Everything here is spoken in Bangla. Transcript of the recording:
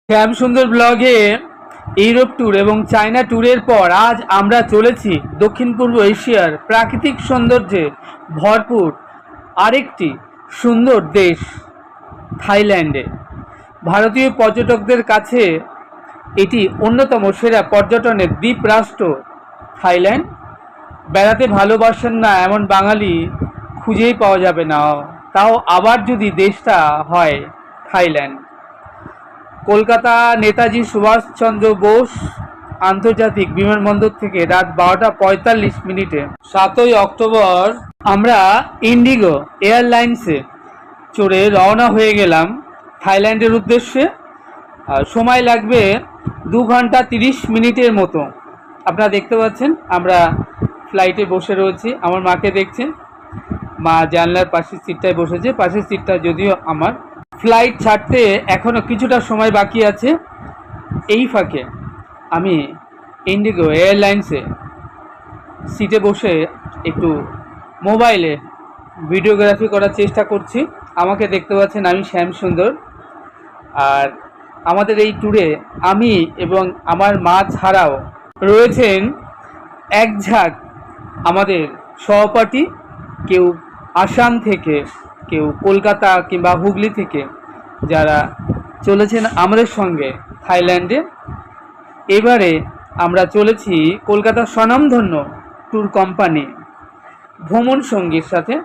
শ্যাম সুন্দর ব্লগে ইউরোপ ট্যুর এবং চায়না ট্যুরের পর আজ আমরা চলেছি দক্ষিণ পূর্ব এশিয়ার প্রাকৃতিক সৌন্দর্যে ভরপুর আরেকটি সুন্দর দেশ থাইল্যান্ডে। ভারতীয় পর্যটকদের কাছে এটি অন্যতম সেরা পর্যটনের দ্বীপ রাষ্ট্র থাইল্যান্ড। বেড়াতে ভালোবাসেন না এমন বাঙালি খুঁজেই পাওয়া যাবে না, তাও আবার যদি দেশটা হয় থাইল্যান্ড। কলকাতা নেতাজি সুভাষচন্দ্র বোস আন্তর্জাতিক বিমানবন্দর থেকে রাত 12:45 7ই অক্টোবর আমরা ইন্ডিগো এয়ারলাইন্সে চড়ে রওনা হয়ে গেলাম থাইল্যান্ডের উদ্দেশ্যে। সময় লাগবে 2 ঘন্টা 30 মিনিটের মতো। আপনারা দেখতে পাচ্ছেন আমরা ফ্লাইটে বসে রয়েছি, আমার মাকে দেখছেন, মা জানলার পাশের সিটটায় বসেছে, পাশের সিটটা যদিও আমার। ফ্লাইট ছাড়তে এখনও কিছুটা সময় বাকি আছে। এই ফাঁকে আমি ইন্ডিগো এয়ারলাইন্সে সিটে বসে একটু মোবাইলে ভিডিওগ্রাফি করার চেষ্টা করছি। আমাকে দেখতে পাচ্ছেন, আমি শ্যাম সুন্দর। আর আমাদের এই ট্যুরে আমি এবং আমার মা ছাড়াও রয়েছেন এক ঝাঁক আমাদের সহপাঠী, কেউ আসাম থেকে, কেউ কলকাতা কিংবা হুগলি থেকে, যারা চলেছেন আমাদের সঙ্গে থাইল্যান্ডে। এবারে আমরা চলেছি কলকাতার স্বনামধন্য ট্যুর কোম্পানি ভ্রমণ সঙ্গীর সাথে।